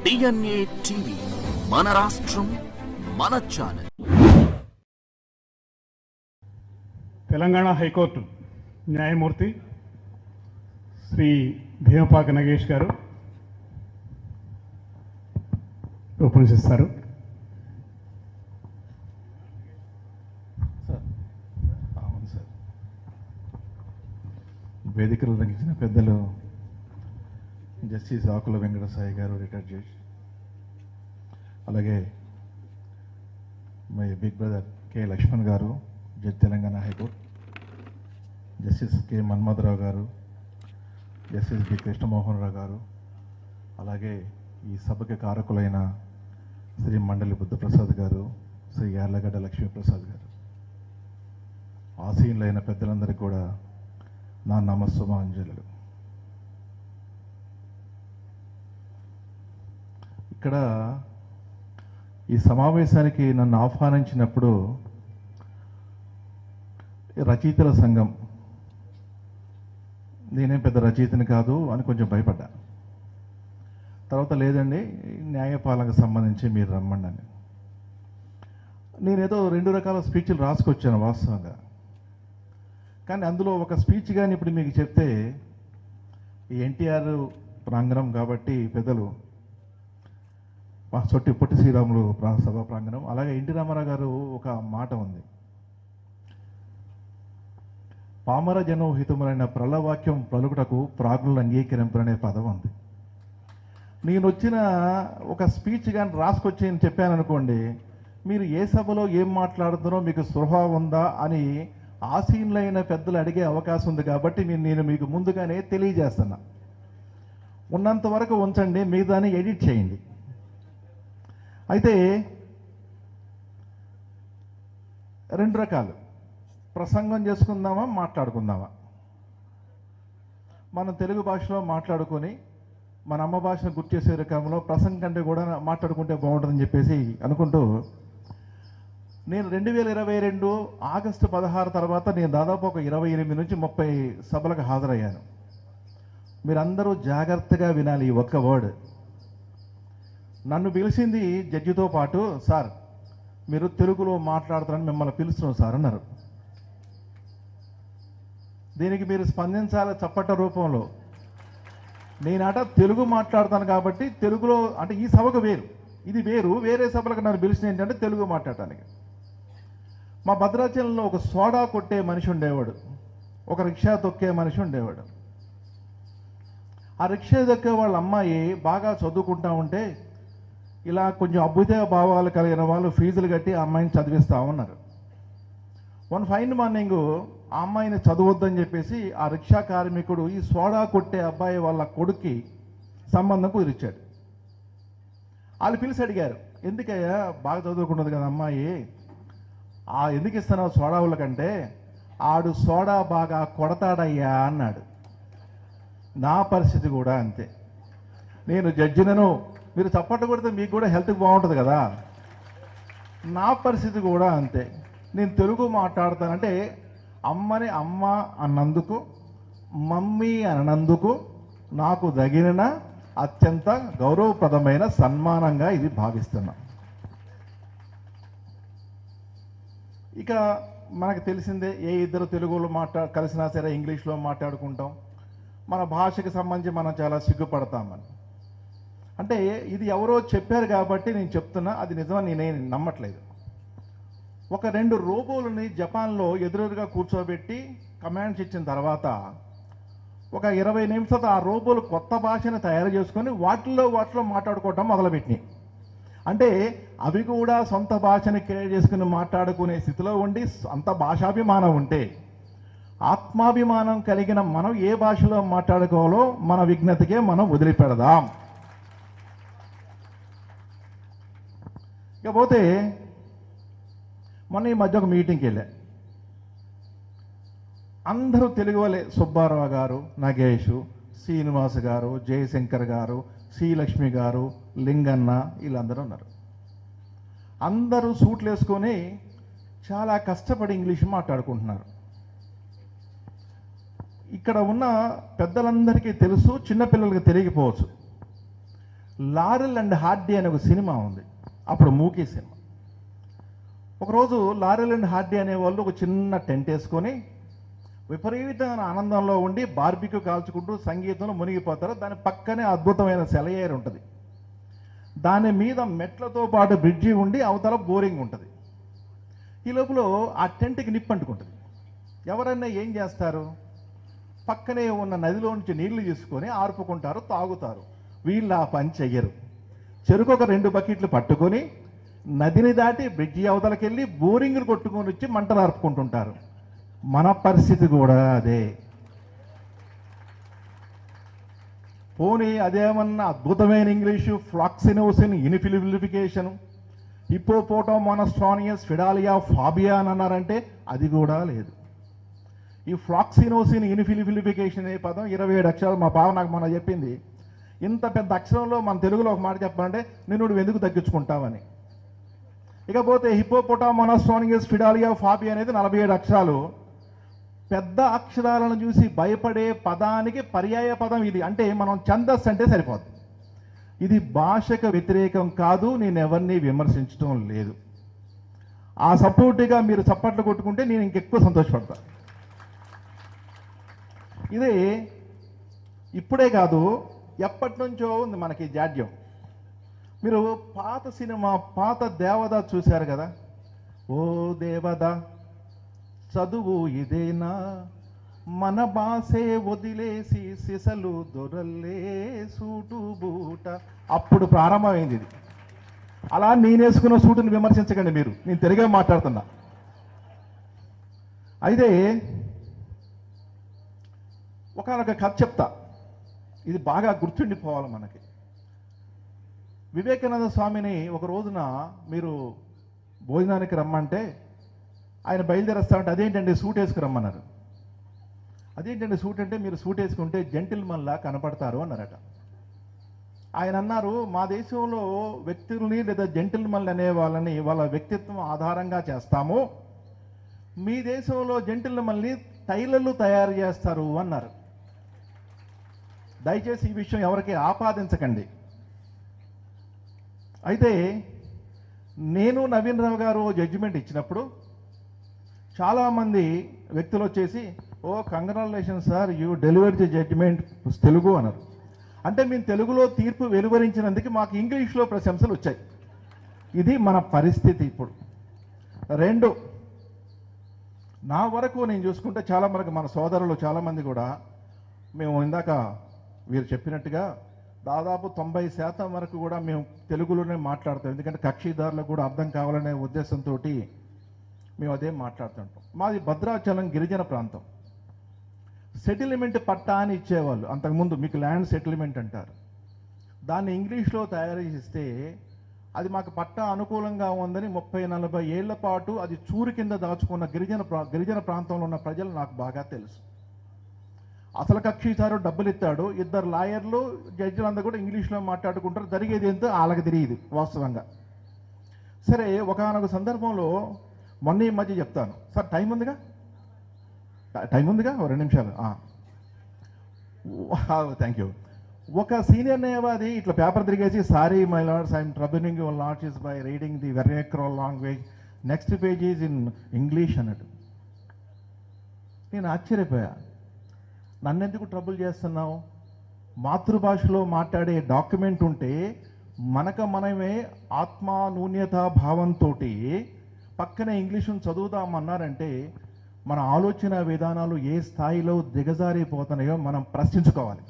DNA TV, మన రాష్ట్రం మన ఛానల్. తెలంగాణ హైకోర్టు న్యాయమూర్తి శ్రీ భీమపాక నగేష్ గారు ఉపన్యసిస్తారు. అవును సార్. వేదికలు రంగించిన పెద్దలు జస్టిస్ ఆకుల వెంకటసాయి గారు, రిటైర్డ్ జడ్జ్, అలాగే my big brother K Lakshman గారు, judge Telangana high court, justice K Manmatharao గారు, జస్టిస్ బి కృష్ణమోహన్ రావు గారు, అలాగే ఈ సభకి కారకులైన శ్రీ మండలి బుద్ధప్రసాద్ గారు, శ్రీ యార్లగడ్డ లక్ష్మీప్రసాద్ గారు, ఆసీనులైన పెద్దలందరికీ కూడా నా నమస్సుమాంజలు. ఇక్కడ ఈ సమావేశానికి నన్ను ఆహ్వానించినప్పుడు రచయితల సంఘం, నేనేం పెద్ద రచయితని కాదు అని కొంచెం భయపడ్డా. తర్వాత లేదండి, న్యాయపాలనకు సంబంధించి మీరు రమ్మండి అని. నేనేదో 2 రకాల స్పీచ్లు రాసుకొచ్చాను వాస్తవంగా. కానీ అందులో ఒక స్పీచ్ కానీ ఇప్పుడు మీకు చెప్తే, ఈ ఎన్టీఆర్ ప్రాంగణం కాబట్టి పెద్దలు చొట్టి పొట్టి శ్రీరాములు సభా ప్రాంగణం, అలాగే ఎన్టీ రామారావు గారు ఒక మాట ఉంది, పామర జనోహితములైన ప్రళవాక్యం పలుకుటకు ప్రాజ్ఞులు అంగీకరింపరనే పదం ఉంది. నేను వచ్చిన ఒక స్పీచ్ కానీ రాసుకొచ్చి నేను చెప్పాను అనుకోండి, మీరు ఏ సభలో ఏం మాట్లాడుతున్నారో మీకు స్పృహ ఉందా అని ఆసీనులైన పెద్దలు అడిగే అవకాశం ఉంది. కాబట్టి నేను మీకు ముందుగానే తెలియజేస్తున్నా, ఉన్నంత వరకు ఉంచండి, మిగతాని ఎడిట్ చేయండి. అయితే 2 రకాలు, ప్రసంగం చేసుకుందామా మాట్లాడుకుందామా. మనం తెలుగు భాషలో మాట్లాడుకొని మన అమ్మ భాషను గుర్తు చేసే రకంలో ప్రసంగం కంటే కూడా మాట్లాడుకుంటే బాగుంటుందని చెప్పేసి అనుకుంటూ, నేను 2022 ఆగస్టు 16 తర్వాత నేను దాదాపు ఒక 28 నుంచి 30 సభలకు హాజరయ్యాను. మీరందరూ జాగ్రత్తగా వినాలి ఈ ఒక్క వర్డ్. నన్ను పిలిచింది జడ్జితో పాటు, సార్ మీరు తెలుగులో మాట్లాడుతారని మిమ్మల్ని పిలుస్తున్నాం సార్ అన్నారు. దీనికి మీరు స్పందించాలి చప్పట రూపంలో. నేనట తెలుగు మాట్లాడతాను కాబట్టి తెలుగులో, అంటే ఈ సభకు వేరు, ఇది వేరు, వేరే సభలకు నన్ను పిలిచిన ఏంటంటే తెలుగు మాట్లాడటానికి. మా భద్రాచలంలో ఒక సోడా కొట్టే మనిషి ఉండేవాడు, ఒక రిక్షా తొక్కే మనిషి ఉండేవాడు. ఆ రిక్షా తొక్కే వాళ్ళ అమ్మాయి బాగా చదువుకుంటా ఉంటే, ఇలా కొంచెం అభ్యుదయ భావాలు కలిగిన వాళ్ళు ఫీజులు కట్టి ఆ అమ్మాయిని చదివిస్తూ ఉన్నారు. వన్ ఫైన్ మార్నింగ్ ఆ అమ్మాయిని చదవద్దని చెప్పేసి ఆ రిక్షా కార్మికుడు ఈ సోడా కొట్టే అబ్బాయి వాళ్ళ కొడుక్కి సంబంధం కుదిరిచ్చాడు. వాళ్ళు పిలిచి అడిగారు, ఎందుకయ్యా బాగా చదువుకుంటుంది కదా అమ్మాయి, ఎందుకు ఇస్తున్నావు సోడా వాళ్ళకంటే, ఆడు సోడా బాగా కొడతాడయ్యా అన్నాడు. నా పరిస్థితి కూడా అంతే. నేను జడ్జినను, మీరు చప్పట్లు కొడితే మీకు కూడా హెల్త్కి బాగుంటుంది కదా, నా పరిస్థితి కూడా అంతే. నేను తెలుగు మాట్లాడతానంటే అమ్మని అమ్మ అన్నందుకు, మమ్మీ అన్నందుకు నాకు తగిన అత్యంత గౌరవప్రదమైన సన్మానంగా ఇది భావిస్తున్నా. ఇక మనకు తెలిసిందే, ఏ ఇద్దరు తెలుగులో కలిసినా సరే ఇంగ్లీష్లో మాట్లాడుకుంటాం. మన భాషకి సంబంధించి మనం చాలా సిగ్గుపడతామని. అంటే ఇది ఎవరో చెప్పారు కాబట్టి నేను చెప్తున్నా, అది నిజమని నేను నమ్మట్లేదు. ఒక 2 రోబోలని జపాన్లో ఎదురుగా కూర్చోబెట్టి కమాండ్స్ ఇచ్చిన తర్వాత ఒక 20 నిమిషాలు ఆ రోబోలు కొత్త భాషను తయారు చేసుకొని వాటిలో మాట్లాడుకోవటం మొదలుపెట్టినాయి. అంటే అవి కూడా సొంత భాషని క్రియేట్ చేసుకుని మాట్లాడుకునే స్థితిలో ఉండి, అంత భాషాభిమానం ఉంటే, ఆత్మాభిమానం కలిగిన మనం ఏ భాషలో మాట్లాడుకోవాలో మన విజ్ఞతకే మనం వదిలిపెడదాం. ఇకపోతే మొన్న ఈ మధ్య ఒక మీటింగ్కి వెళ్ళా. అందరూ తెలుగు వాళ్ళే, సుబ్బారావు గారు, నగేష్, శ్రీనివాస్ గారు, జయశంకర్ గారు, శ్రీలక్ష్మి గారు, లింగన్న, వీళ్ళందరూ ఉన్నారు. అందరూ సూట్లు వేసుకొని చాలా కష్టపడి ఇంగ్లీష్ మాట్లాడుకుంటున్నారు. ఇక్కడ ఉన్న పెద్దలందరికీ తెలుసు, చిన్నపిల్లలకి తెలియకపోవచ్చు. లారెల్ అండ్ హార్డీ అనే ఒక సినిమా ఉంది, అప్పుడు మూకీ సినిమా. ఒకరోజు లారెల్ అండ్ హార్డీ అనేవాళ్ళు ఒక చిన్న టెంట్ వేసుకొని విపరీతమైన ఆనందంలో ఉండి బార్బిక్యూ కాల్చుకుంటూ సంగీతంలో మునిగిపోతారు. దాని పక్కనే అద్భుతమైన సెలయేరు ఉంటుంది. దాని మీద మెట్లతో పాటు బ్రిడ్జి ఉండి అవతల బోరింగ్ ఉంటుంది. ఈ లోపల ఆ టెంట్కి నిప్పు అంటుకుంటుంది. ఎవరైనా ఏం చేస్తారు, పక్కనే ఉన్న నదిలో నుంచి నీళ్లు తీసుకొని ఆర్పుకుంటారు, తాగుతారు. వీళ్ళు ఆ పని చెయ్యరు. చెరుకు ఒక 2 బకెట్లు పట్టుకొని నదిని దాటి బ్రిడ్జి అవతలకి వెళ్ళి బోరింగ్లు కొట్టుకొని వచ్చి మంటలు ఆర్పుకుంటుంటారు. మన పరిస్థితి కూడా అదే. పోనీ అదేమన్నా అద్భుతమైన ఇంగ్లీషు, ఫ్లాక్సినోసిన్ ఇన్ఫిలిఫికేషన్, హిప్పోపోటోమోనస్ట్రానియస్ ఫిడాలియా ఫాబియా అని అన్నారంటే అది కూడా లేదు. ఈ ఫ్లాక్సినోసిన్ ఇన్ఫిలిఫికేషన్ అనే పదం 27 అక్షరాలు. మా బావ నాకు మొన్న చెప్పింది. ఇంత పెద్ద అక్షరంలో మన తెలుగులో ఒక మాట చెప్పాలంటే నువ్వు ఎందుకు తగ్గించుకుంటావని. ఇకపోతే హిప్పోపోటామోనస్ట్రానియస్ ఫిడాలియా ఫాబియా అనేది 47 అక్షరాలు. పెద్ద అక్షరాలను చూసి భయపడే పదానికి పర్యాయ పదం ఇది. అంటే మనం ఛందస్సు అంటే సరిపోదు. ఇది భాషకు వ్యతిరేకం కాదు, నేను ఎవరిని విమర్శించడం లేదు. ఆ సపోర్ట్గా మీరు చప్పట్లు కొట్టుకుంటే నేను ఇంకెక్కువ సంతోషపడతా. ఇది ఇప్పుడే కాదు, ఎప్పటి నుంచో ఉంది మనకి జాడ్యం. మీరు పాత సినిమా పాత దేవదా చూశారు కదా. ఓ దేవదా చదువు ఇదేనా, మన బాసే వదిలేసి సిసలు దొరల్లే సూటు బూట. అప్పుడు ప్రారంభమైంది ఇది. అలా నేనేసుకున్న సూటుని విమర్శించకండి మీరు, నేను తెలుగే మాట్లాడుతున్నా. అయితే ఒకనొక కథ చెప్తా, ఇది బాగా గుర్తుండిపోవాలి మనకి. వివేకానంద స్వామిని ఒక రోజున మీరు భోజనానికి రమ్మంటే ఆయన బయలుదేరేస్తామంటే అదేంటండి సూట్ వేసుకు రమ్మన్నారు. అదేంటండి సూట్ అంటే మీరు సూట్ వేసుకుంటే జెంటిల్మన్లా కనపడతారు అన్నారట. ఆయన అన్నారు, మా దేశంలో వ్యక్తుల్ని లేదా జెంటిల్మన్ అనే వాళ్ళని వాళ్ళ వ్యక్తిత్వం ఆధారంగా చేస్తాము, మీ దేశంలో జెంటిల్మన్ని టైలర్లు తయారు చేస్తారు అన్నారు. దయచేసి ఈ విషయం ఎవరికి ఆపాదించకండి. అయితే నేను నవీన్ రావు గారు జడ్జిమెంట్ ఇచ్చినప్పుడు చాలామంది వ్యక్తులు వచ్చేసి, oh congratulations sir, you deliver the judgement Telugu అన్నారు. అంటే మేము తెలుగులో తీర్పు వెలువరించినందుకు మాకు ఇంగ్లీష్లో ప్రశంసలు వచ్చాయి. ఇది మన పరిస్థితి ఇప్పుడు. 2, నా వరకు నేను చూసుకుంటే చాలా వరకు మన సోదరులు చాలామంది కూడా మేము ఇందాక వీరు చెప్పినట్టుగా దాదాపు 90% వరకు కూడా మేము తెలుగులోనే మాట్లాడతాం. ఎందుకంటే కక్షిదారులకు కూడా అర్థం కావాలనే ఉద్దేశంతో మేము అదే మాట్లాడుతుంటాం. మాది భద్రాచలం గిరిజన ప్రాంతం. సెటిల్మెంట్ పట్టా అని ఇచ్చేవాళ్ళు అంతకుముందు, మీకు ల్యాండ్ సెటిల్మెంట్ అంటారు. దాన్ని ఇంగ్లీష్లో తయారు చేస్తే అది మాకు పట్టా అనుకూలంగా ఉందని 30-40 ఏళ్ల పాటు అది చూరు కింద దాచుకున్న గిరిజన ప్రాంతంలో ఉన్న ప్రజలు నాకు బాగా తెలుసు. అసలు కక్షిదారు డబ్బులు ఇస్తాడు, 2 లాయర్లు జడ్జిలందరూ కూడా ఇంగ్లీష్లో మాట్లాడుకుంటారు. జరిగేది ఎంతో వాళ్ళకి తెలియదు వాస్తవంగా. సరే, ఒకనొక సందర్భంలో మొన్న ఈ మధ్య చెప్తాను సార్, టైం ఉందిగా 2 నిమిషాలు. Thank you. ఒక సీనియర్ న్యాయవాది ఇట్లా పేపర్ తిరిగేసి, sorry my lords, I'm troubling your lords by reading the vernacular language, next page is in English అన్నట్టు. నేను ఆశ్చర్యపోయా, నన్నెందుకు ట్రబుల్ చేస్తున్నావు? మాతృభాషలో మాట్లాడే డాక్యుమెంట్ ఉంటే మనమే ఆత్మానూన్యతా భావంతో పక్కనే ఇంగ్లీషును చదువుదామన్నారంటే మన ఆలోచన విధానాలు ఏ స్థాయిలో దిగజారిపోతున్నాయో మనం ప్రశ్నించుకోవాలి.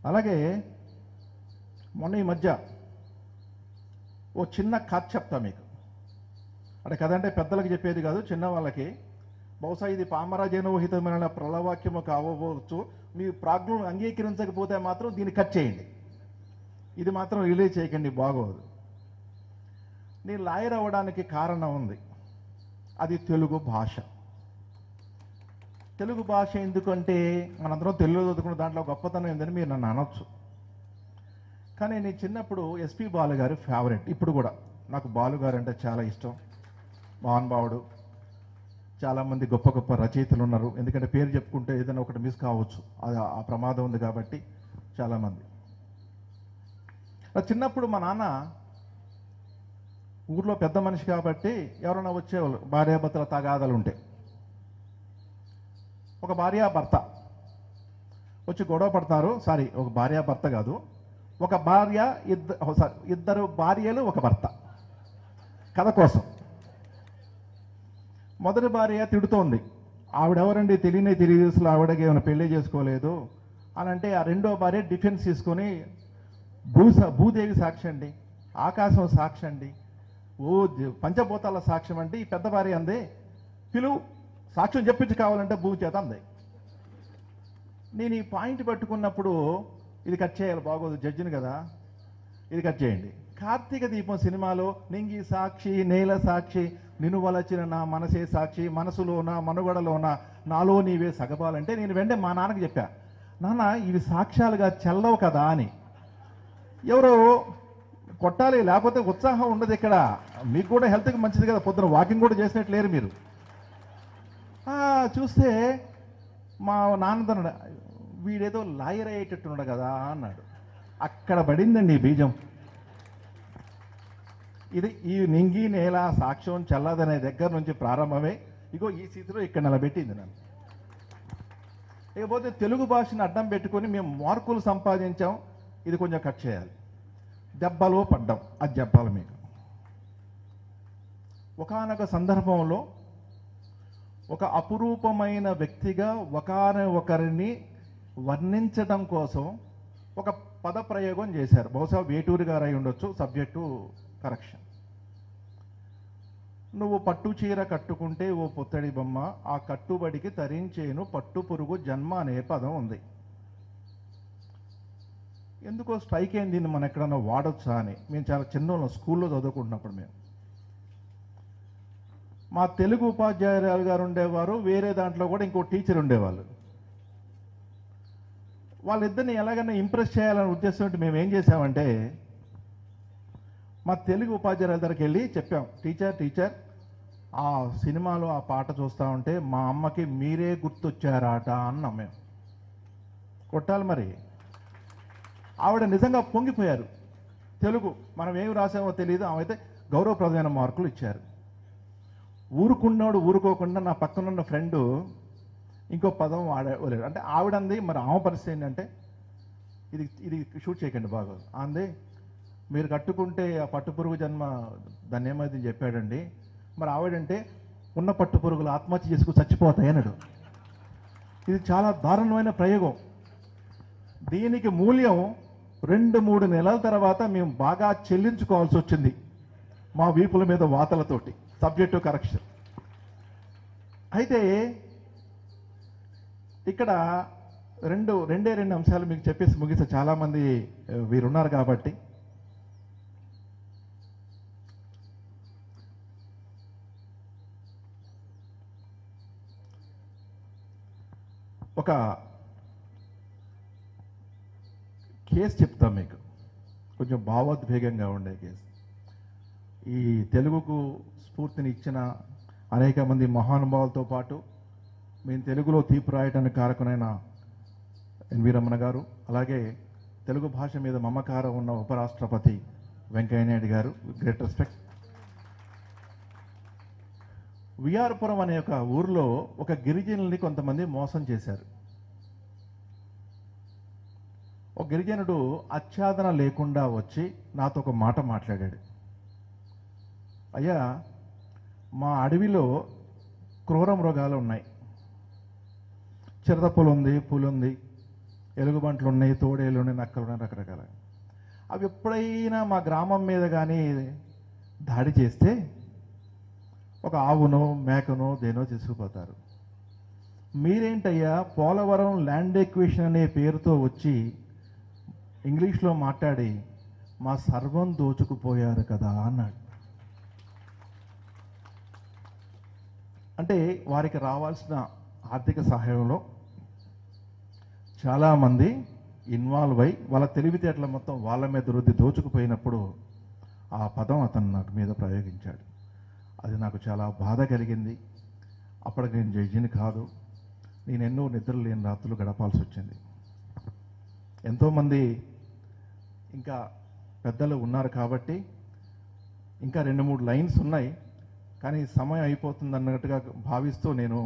అలాగే మొన్న ఈ మధ్య ఓ చిన్న కథ చెప్తా మీకు. అంటే కథ అంటే పెద్దలకు చెప్పేది కాదు, చిన్నవాళ్ళకి. బహుశా ఇది పామరాజనోహితమైన ప్రళవాక్యము కావచ్చు. మీ ప్రాజ్ఞను అంగీకరించకపోతే మాత్రం దీన్ని కట్ చేయండి. ఇది మాత్రం రిలీజ్ చేయకండి, బాగోదు. నేను లాయర్ అవ్వడానికి కారణం ఉంది, అది తెలుగు భాష. తెలుగు భాష ఎందుకంటే మనందరం తెలుగులో చదువుకున్న దాంట్లో గొప్పతనం ఏందని మీరు నన్ను అనొచ్చు. కానీ నేను చిన్నప్పుడు ఎస్పి బాలు గారి ఫేవరెట్. ఇప్పుడు కూడా నాకు బాలు గారు అంటే చాలా ఇష్టం, మహానుభావుడు. చాలామంది గొప్ప గొప్ప రచయితలు ఉన్నారు. ఎందుకంటే పేరు చెప్పుకుంటే ఏదైనా ఒకటి మిస్ కావచ్చు, అది ఆ ప్రమాదం ఉంది కాబట్టి చాలామంది. చిన్నప్పుడు మా నాన్న ఊర్లో పెద్ద మనిషి కాబట్టి ఎవరైనా వచ్చేవాళ్ళు, భార్యాభర్తల తగాదాలు ఉంటే ఒక భార్యాభర్త వచ్చి గొడవ పడతారు. సారీ, ఒక భార్యాభర్త కాదు, ఒక భార్య ఇద్దరు భార్యలు ఒక భర్త. కథ కోసం మొదటి భార్య తిడుతోంది, ఆవిడెవరండి తెలియదు, అసలు ఆవిడకి ఏమైనా పెళ్లి చేసుకోలేదు అని అంటే, ఆ రెండో భార్య డిఫెన్స్ తీసుకొని భూదేవి సాక్షి అండి, ఆకాశం సాక్షి అండి, పంచభూతాల సాక్ష్యం అంటే, ఈ పెద్ద భార్య అంది పిలువు సాక్ష్యం చెప్పించి కావాలంటే భూ చేత అంది. నేను ఈ పాయింట్ పట్టుకున్నప్పుడు ఇది కట్ చేయాలి, బాగోదు, జడ్జిని కదా, ఇది కట్ చేయండి. కార్తీక దీపం సినిమాలో నింగి సాక్షి నేల సాక్షి నిన్ను వలచిన నా మనసే సాక్షి మనసులోన మనుగడలోన నాలో నీవే సగబాలంటే, నేను వెంటనే మా నాన్నకి చెప్పా, నాన్న ఇవి సాక్ష్యాలుగా చెల్లవు కదా అని. ఎవరో కొట్టాలి, లేకపోతే ఉత్సాహం ఉండదు ఇక్కడ. మీకు కూడా హెల్త్కి మంచిది కదా, పొద్దున వాకింగ్ కూడా చేసినట్టు లేరు మీరు. చూస్తే మా నాన్నదన్నాడు, వీడేదో లాయర్ అయ్యేటట్టున్నాడు కదా అన్నాడు. అక్కడ పడిందండి ఈ బీజం. ఇది ఈ నింగి నేల సాక్ష్యం చల్లదనే దగ్గర నుంచి ప్రారంభమై ఇగో ఈ స్థితిలో ఇక్కడ నిలబెట్టింది నన్ను. ఇకపోతే తెలుగు భాషను అడ్డం పెట్టుకొని మేము మార్కులు సంపాదించాం, ఇది కొంచెం కట్ చేయాలి. దెబ్బలో పడ్డాం, అది చెప్పాలి మీకు. ఒకానొక సందర్భంలో ఒక అపురూపమైన వ్యక్తిగా ఒకరిని వర్ణించడం కోసం ఒక పదప్రయోగం చేశారు. బహుశా వేటూరి గారు అయి ఉండొచ్చు, సబ్జెక్టు కరెక్షన్. నువ్వు పట్టు చీర కట్టుకుంటే ఓ పుత్తడి బొమ్మ, ఆ కట్టుబడికి తరించేను పట్టు పురుగు జన్మ అనే పదం ఉంది. ఎందుకో స్ట్రైక్ అయింది, దీన్ని మనం ఎక్కడన్నా వాడొచ్చా అని. మేము చాలా చిన్న స్కూల్లో చదువుకుంటున్నప్పుడు మా తెలుగు ఉపాధ్యాయురాలు గారు ఉండేవారు, వేరే దాంట్లో కూడా ఇంకో టీచర్ ఉండేవాళ్ళు. వాళ్ళిద్దరిని ఎలాగైనా ఇంప్రెస్ చేయాలనే ఉద్దేశంతో మేము ఏం చేసామంటే, మా తెలుగు ఉపాధ్యాయురాల దగ్గరికి వెళ్ళి చెప్పాం, టీచర్ ఆ సినిమాలో ఆ పాట చూస్తూ ఉంటే మా అమ్మకి మీరే గుర్తొచ్చారాట అన్నాం మేము. కొట్టాలి మరి. ఆవిడ నిజంగా పొంగిపోయారు. తెలుగు మనం ఏమి రాసామో తెలియదు, ఆమె అయితే గౌరవప్రదమైన మార్కులు ఇచ్చారు. ఊరుకున్నాడు ఊరుకోకుండా నా పక్కనున్న ఫ్రెండు ఇంకో పదం వాడలేడు. అంటే ఆవిడంది, మరి ఆమె పరిస్థితి ఏంటంటే, ఇది షూట్ చేయకండి బాగోదు అంది, మీరు కట్టుకుంటే ఆ పట్టు పురుగు జన్మ దాన్ని ఏమైంది చెప్పాడండి. మరి ఆవిడంటే ఉన్న పట్టు పురుగులు ఆత్మహత్య చేసుకుని చచ్చిపోతాయి అన్నాడు. ఇది చాలా దారుణమైన ప్రయోగం. దీనికి మూల్యం 2-3 నెలల తర్వాత మేము బాగా చెల్లించుకోవాల్సి వచ్చింది, మా వీపుల మీద వాతలతోటి. Subject correction. అయితే ఇక్కడ రెండే అంశాలు మీకు చెప్పేసి ముగిస్తే, చాలామంది వీరున్నారు కాబట్టి. ఒక కేసు చెప్తాం మీకు, కొంచెం భావోద్వేగంగా ఉండే కేసు. ఈ తెలుగుకు స్ఫూర్తిని ఇచ్చిన అనేక మంది మహానుభావులతో పాటు మేము తెలుగులో తీర్పు రాయటానికి కారకునైన ఎన్వి రమణ గారు, అలాగే తెలుగు భాష మీద మమకారం ఉన్న ఉపరాష్ట్రపతి వెంకయ్యనాయుడు గారు, గ్రేట్ రెస్పెక్ట్. విఆర్పురం అనే ఒక ఊరిలో ఒక గిరిజనుల్ని కొంతమంది మోసం చేశారు. ఒక గిరిజనుడు ఆచ్ఛాదన లేకుండా వచ్చి నాతో ఒక మాట మాట్లాడాడు. అయ్యా, మా అడవిలో క్రూర మృగాలు ఉన్నాయి, చిరతపులు ఉంది, పులుంది, ఎలుగుబంట్లు ఉన్నాయి, తోడేళ్ళు ఉన్నాయి, నక్కలు ఉన్నాయి, రకరకాల. అవి ఎప్పుడైనా మా గ్రామం మీద కానీ దాడి చేస్తే ఒక ఆవునో మేకనో దేనో తీసుకుపోతారు. మీరేంటయ్యా పోలవరం ల్యాండ్ ఎక్విషన్ అనే పేరుతో వచ్చి ఇంగ్లీష్లో మాట్లాడి మా సర్వం దోచుకుపోయారు కదా అన్నాడు. అంటే వారికి రావాల్సిన ఆర్థిక సహాయంలో చాలామంది ఇన్వాల్వ్ అయి వాళ్ళ తెలివితేటల మొత్తం వాళ్ళ మీద రుద్ది దోచుకుపోయినప్పుడు ఆ పదం అతను నాకు మీద ప్రయోగించాడు. అది నాకు చాలా బాధ కలిగింది. అప్పటికి నేను జడ్జిని కాదు. నేను ఎన్నో నిద్ర లేని రాత్రులు గడపాల్సి వచ్చింది. ఎంతోమంది ఇంకా పెద్దలు ఉన్నారు కాబట్టి ఇంకా 2-3 లైన్స్ ఉన్నాయి, కానీ సమయం అయిపోతుంది అన్నట్టుగా భావిస్తూ నేను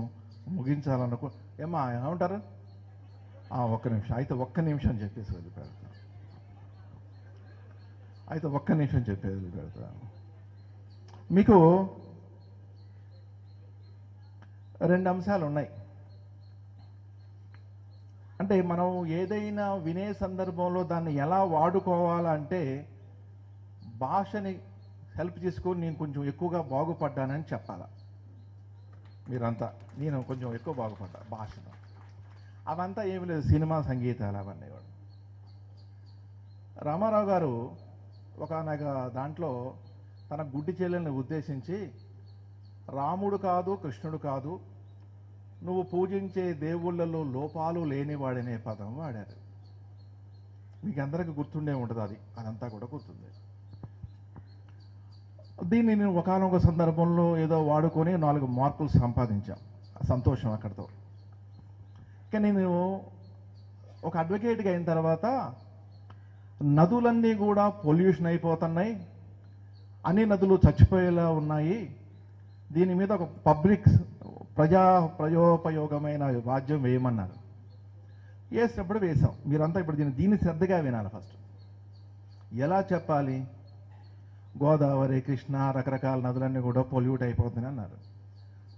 ముగించాలనుకో. ఏమంటారు? ఒక్క నిమిషం అయితే ఒక్క నిమిషం చెప్పేసి వదిలిపెడతాను. వదిలిపెడతాను. మీకు 2 అంశాలు ఉన్నాయి. అంటే మనం ఏదైనా వినే సందర్భంలో దాన్ని ఎలా వాడుకోవాలంటే భాషని హెల్ప్ చేసుకొని నేను కొంచెం ఎక్కువగా బాగుపడ్డానని చెప్పాలా మీరంతా. నేను కొంచెం ఎక్కువ బాగుపడ్డా భాషలో. అవంతా ఏమి లేదు, సినిమా సంగీతాలు అవన్నీ కూడా. రామారావు గారు ఒకనొక దాంట్లో తన గుడ్డి చెల్లెల్ని ఉద్దేశించి రాముడు కాదు కృష్ణుడు కాదు, నువ్వు పూజించే దేవుళ్ళలో లోపాలు లేనివాడనే పదం వాడారు. మీకు అందరికీ గుర్తుండే ఉంటుంది, అదంతా కూడా గుర్తుంది. దీన్ని నేను ఒకానొక సందర్భంలో ఏదో వాడుకొని 4 మార్కులు సంపాదించాం, సంతోషం అక్కడితో. కానీ నేను ఒక అడ్వకేట్గా అయిన తర్వాత నదులన్నీ కూడా పొల్యూషన్ అయిపోతున్నాయి, అన్ని నదులు చచ్చిపోయేలా ఉన్నాయి, దీని మీద ఒక పబ్లిక్ ప్రజోపయోగమైన వాద్యం వేయమన్నారు. వేసినప్పుడు వేసాం. మీరంతా ఇప్పుడు దీన్ని శ్రద్ధగా వినాలి. ఫస్ట్ ఎలా చెప్పాలి? గోదావరి, కృష్ణ, రకరకాల నదులన్నీ కూడా పొల్యూట్ అయిపోతున్నాయి అన్నారు.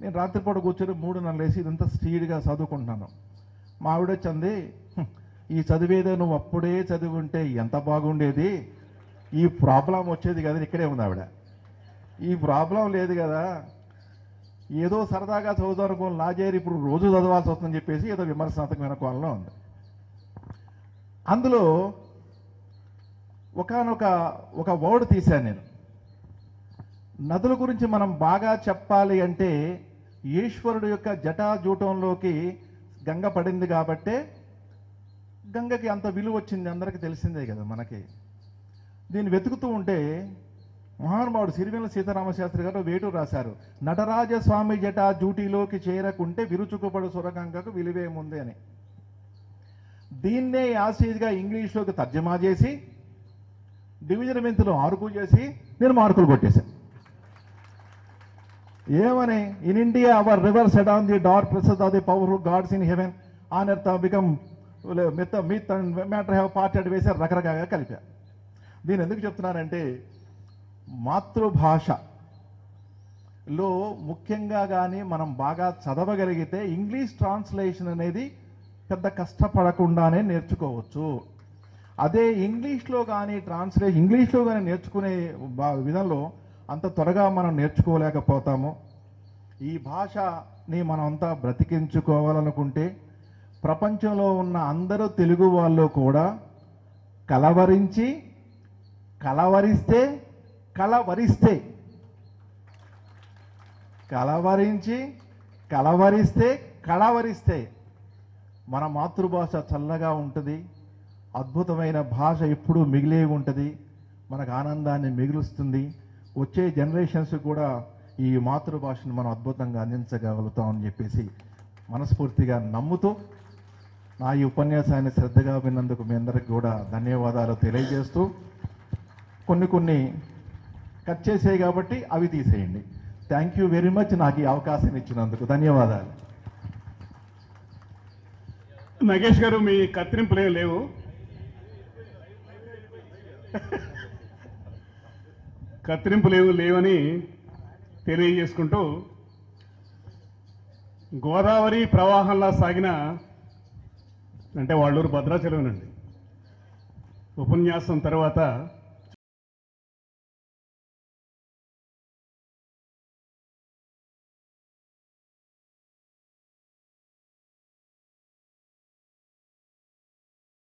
నేను రాత్రిపూట కూర్చొని 3:30 లేసి ఇదంతా స్పీడ్గా చదువుకుంటున్నాను. మా ఆవిడ వచ్చింది, ఈ చదివేదో నువ్వు అప్పుడే చదివి ఉంటే ఎంత బాగుండేది, ఈ ప్రాబ్లం వచ్చేది కదా. ఇక్కడే ఉంది ఆవిడ. ఈ ప్రాబ్లం లేదు కదా, ఏదో సరదాగా చదువుతాం అనుకోని లాజేరి ఇప్పుడు రోజు చదవాల్సి వస్తుందని చెప్పేసి ఏదో విమర్శనాత్మకమైన కోణంలో ఉంది. అందులో ఒక వర్డ్ తీశాను నేను. నదుల గురించి మనం బాగా చెప్పాలి అంటే ఈశ్వరుడు యొక్క జటాజూటంలోకి గంగ పడింది కాబట్టే గంగకి అంత విలువ వచ్చింది, అందరికీ తెలిసిందే కదా మనకి. దీన్ని వెతుకుతూ ఉంటే మహానుభావుడు సిరివెన్నెల సీతారామశాస్త్రి గారు వేటూరు రాశారు, నటరాజస్వామి జటా జూటిలోకి చేరకుంటే విరుచుకుపడు సురగంగకు విలువేముంది అని. దీన్నే యాసిడ్గా ఇంగ్లీష్లోకి తర్జమా చేసి డివిజన్ మెంతులు ఆర్కు చేసి నేను మార్కులు కొట్టేశాను. ఏమని? In India our river set on the dark presses of the powerful gods in heaven on earth become myth and matter have parted వేసారు, రకరకాలుగా కలిపారు. దీన్ని ఎందుకు చెప్తున్నానంటే మాతృభాషలో ముఖ్యంగా కానీ మనం బాగా చదవగలిగితే ఇంగ్లీష్ ట్రాన్స్లేషన్ అనేది పెద్ద కష్టపడకుండానే నేర్చుకోవచ్చు. అదే ఇంగ్లీష్లో కానీ ఇంగ్లీష్లో కానీ నేర్చుకునే విధంలో అంత త్వరగా మనం నేర్చుకోలేకపోతాము. ఈ భాషని మనం అంతా బ్రతికించుకోవాలనుకుంటే ప్రపంచంలో ఉన్న అందరూ తెలుగు వాళ్ళు కూడా కలవరిస్తే మన మాతృభాష చల్లగా ఉంటుంది. అద్భుతమైన భాష ఎప్పుడూ మిగిలే ఉంటుంది, మనకు ఆనందాన్ని మిగులుస్తుంది. వచ్చే జనరేషన్స్ కూడా ఈ మాతృభాషను మనం అద్భుతంగా అందించగలుగుతామని చెప్పేసి మనస్ఫూర్తిగా నమ్ముతూ నా ఈ ఉపన్యాసాన్ని శ్రద్ధగా విన్నందుకు మీ అందరికి కూడా ధన్యవాదాలు తెలియజేస్తూ, కొన్ని కట్ చేసేవి కాబట్టి అవి తీసేయండి. థ్యాంక్ యూ వెరీ మచ్ నాకు ఈ అవకాశం ఇచ్చినందుకు ధన్యవాదాలు. నగేష్ గారు, మీ కత్తిరింపులు లేవు. లేవని తెలియజేసుకుంటూ, గోదావరి ప్రవాహంలా సాగిన అంటే వాళ్ళూరు భద్రాచలంనండి ఉపన్యాసం తర్వాత